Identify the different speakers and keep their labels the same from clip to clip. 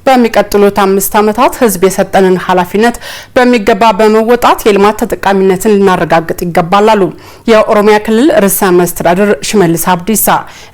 Speaker 1: በሚቀጥሉት 5 ዓመታት ህዝብ የሰጠንን ኃላፊነት በሚገባ በመወጣት የልማት ተጠቃሚነትን ልናረጋግጥ ይገባል አሉ የኦሮሚያ ክልል ርዕሰ መስተዳድር ሽመልስ አብዲሳ።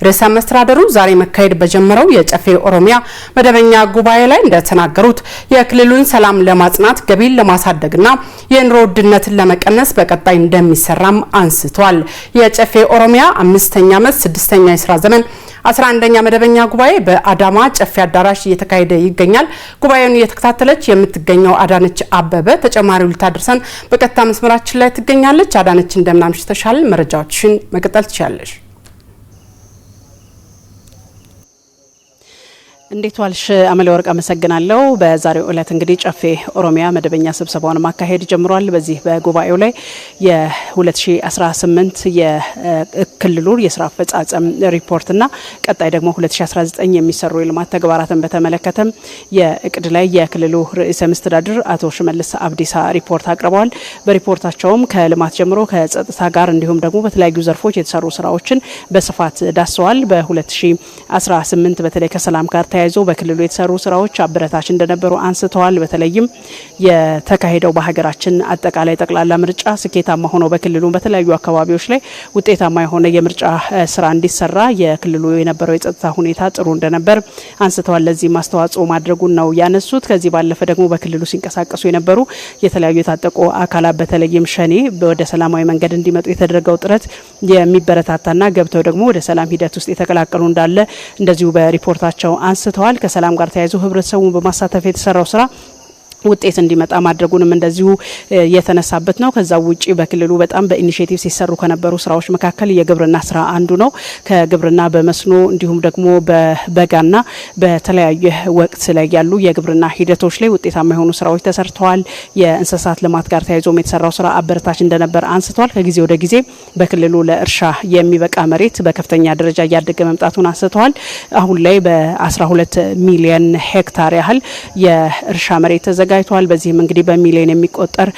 Speaker 1: ርዕሰ መስተዳድሩ ዛሬ መካሄድ በጀመረው የጨፌ ኦሮሚያ መደበኛ ጉባኤ ላይ እንደተናገሩት የክልሉን ሰላም ለማጽናት ገቢን ለማሳደግና የኑሮ ውድነትን ለመቀነስ በቀጣይ እንደሚሰራም አንስቷል። የጨፌ ኦሮሚያ 5ኛ ዓመት 6ኛ የሥራ ዘመን 11ኛ መደበኛ ጉባኤ በአዳማ ጨፌ አዳራሽ እየተካሄደ ይገኛል። ጉባኤውን እየተከታተለች የምትገኘው አዳነች አበበ ተጨማሪው ልታደርሰን በቀጥታ መስመራችን ላይ ትገኛለች። አዳነች እንደምን አምሽተሻል? መረጃዎችን መቀጠል ትችያለሽ።
Speaker 2: እንዴት ዋልሽ አመለ ወርቅ? አመሰግናለሁ። በዛሬው ዕለት እንግዲህ ጨፌ ኦሮሚያ መደበኛ ስብሰባውን ማካሄድ ጀምሯል። በዚህ በጉባኤው ላይ የ2018 የክልሉ የስራ አፈጻጸም ሪፖርትና ቀጣይ ደግሞ 2019 የሚሰሩ የልማት ተግባራትን በተመለከተ የእቅድ ላይ የክልሉ ርዕሰ መስተዳድር አቶ ሽመልስ አብዲሳ ሪፖርት አቅርበዋል። በሪፖርታቸውም ከልማት ጀምሮ ከጸጥታ ጋር እንዲሁም ደግሞ በተለያዩ ዘርፎች የተሰሩ ስራዎችን በስፋት ዳሰዋል። በ2018 በተለይ ከሰላም ጋር ተያይዞ በክልሉ የተሰሩ ስራዎች አበረታች እንደነበሩ አንስተዋል። በተለይም የተካሄደው በሀገራችን አጠቃላይ ጠቅላላ ምርጫ ስኬታማ ሆኖ በክልሉ በተለያዩ አካባቢዎች ላይ ውጤታማ የሆነ የምርጫ ስራ እንዲሰራ የክልሉ የነበረው የጸጥታ ሁኔታ ጥሩ እንደነበር አንስተዋል። ለዚህ ማስተዋጽኦ ማድረጉን ነው ያነሱት። ከዚህ ባለፈ ደግሞ በክልሉ ሲንቀሳቀሱ የነበሩ የተለያዩ የታጠቁ አካላት በተለይም ሸኔ ወደ ሰላማዊ መንገድ እንዲመጡ የተደረገው ጥረት የሚበረታታና ገብተው ደግሞ ወደ ሰላም ሂደት ውስጥ የተቀላቀሉ እንዳለ እንደዚሁ በሪፖርታቸው አንስተዋል። ከሰላም ጋር ተያይዞ ህብረተሰቡን በማሳተፍ የተሰራው ስራ ውጤት እንዲመጣ ማድረጉንም እንደዚሁ የተነሳበት ነው። ከዛው ውጪ በክልሉ በጣም በኢኒሼቲቭ ሲሰሩ ከነበሩ ስራዎች መካከል የግብርና ስራ አንዱ ነው። ከግብርና በመስኖ እንዲሁም ደግሞ በበጋና በተለያየ ወቅት ላይ ያሉ የግብርና ሂደቶች ላይ ውጤታማ የሆኑ ስራዎች ተሰርተዋል። የእንስሳት ልማት ጋር ተያይዞ የተሰራው ስራ አበረታች እንደነበር አንስተዋል። ከጊዜ ወደ ጊዜ በክልሉ ለእርሻ የሚበቃ መሬት በከፍተኛ ደረጃ እያደገ መምጣቱን አንስተዋል። አሁን ላይ በ12 ሚሊዮን ሄክታር ያህል የእርሻ መሬት ተዘጋጅቷል። በዚህም እንግዲህ በሚሊዮን የሚቆጠር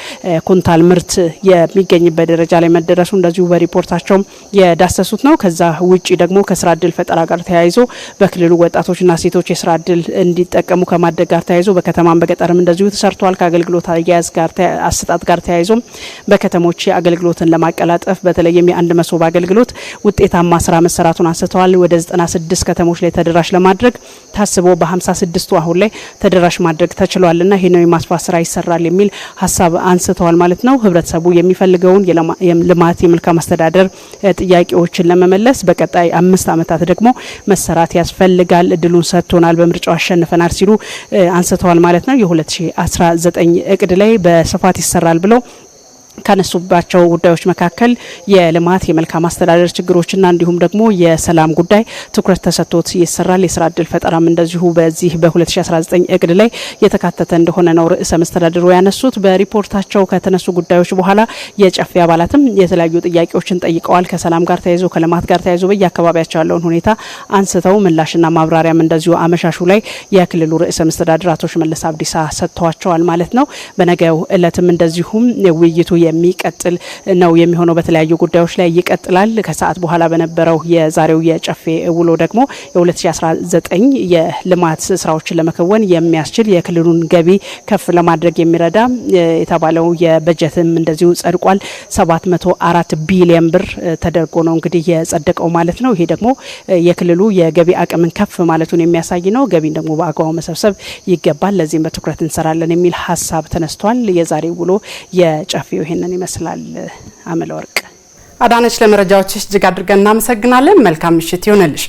Speaker 2: ኩንታል ምርት የሚገኝበት ደረጃ ላይ መደረሱ እንደዚሁ በሪፖርታቸው የዳሰሱት ነው። ከዛ ውጪ ደግሞ ከስራ እድል ፈጠራ ጋር ተያይዞ በክልሉ ወጣቶችና ሴቶች የስራ እድል እንዲጠቀሙ ከማድረግ ጋር ተያይዞ በከተማም በገጠርም እንደዚሁ ተሰርቷል። ከአገልግሎት አያያዝ ጋር አሰጣጥ ጋር ተያይዞ በከተሞች አገልግሎትን ለማቀላጠፍ በተለይም የአንድ መሶብ አገልግሎት ውጤታማ ስራ መሰራቱን አንስተዋል። ወደ 96 ከተሞች ላይ ተደራሽ ለማድረግ ታስቦ በ56ቱ አሁን ላይ ተደራሽ ማድረግ ተችሏልና ይሄ ነው የማስፋት ስራ ይሰራል የሚል ሀሳብ አንስተዋል ማለት ነው። ህብረተሰቡ የሚፈልገውን የልማት የመልካም አስተዳደር ጥያቄዎችን ለመመለስ በቀጣይ 5 ዓመታት ደግሞ መሰራት ያስፈልጋል። እድሉን ሰጥቶናል፣ በምርጫው አሸንፈናል ሲሉ አንስተዋል ማለት ነው። የ2019 እቅድ ላይ በስፋት ይሰራል ብለው ካነሱባቸው ጉዳዮች መካከል የልማት የመልካም አስተዳደር ችግሮችና እንዲሁም ደግሞ የሰላም ጉዳይ ትኩረት ተሰጥቶት ይሰራል። የስራ እድል ፈጠራም እንደዚሁ በዚህ በ2019 እቅድ ላይ የተካተተ እንደሆነ ነው ርዕሰ መስተዳድሩ ያነሱት። በሪፖርታቸው ከተነሱ ጉዳዮች በኋላ የጨፌ አባላትም የተለያዩ ጥያቄዎችን ጠይቀዋል። ከሰላም ጋር ተያይዞ ከልማት ጋር ተያይዞ በየአካባቢያቸው ያለውን ሁኔታ አንስተው ምላሽና ማብራሪያም እንደዚሁ አመሻሹ ላይ የክልሉ ርዕሰ መስተዳድር አቶ ሽመልስ አብዲሳ ሰጥተዋቸዋል ማለት ነው። በነገው እለትም እንደዚሁም ውይይቱ የሚቀጥል ነው የሚሆነው። በተለያዩ ጉዳዮች ላይ ይቀጥላል። ከሰዓት በኋላ በነበረው የዛሬው የጨፌ ውሎ ደግሞ የ2019 የልማት ስራዎችን ለመከወን የሚያስችል የክልሉን ገቢ ከፍ ለማድረግ የሚረዳ የተባለው የበጀትም እንደዚሁ ጸድቋል። 704 ቢሊዮን ብር ተደርጎ ነው እንግዲህ የጸደቀው ማለት ነው። ይሄ ደግሞ የክልሉ የገቢ አቅምን ከፍ ማለቱን የሚያሳይ ነው። ገቢን ደግሞ በአግባቡ መሰብሰብ ይገባል። ለዚህም በትኩረት እንሰራለን የሚል ሀሳብ ተነስቷል። የዛሬው ውሎ የጨፌው ይሄንን ይመስላል። አመለ ወርቅ።
Speaker 1: አዳነች ለመረጃዎችሽ እጅግ አድርገን እናመሰግናለን። መልካም ምሽት ይሁንልሽ።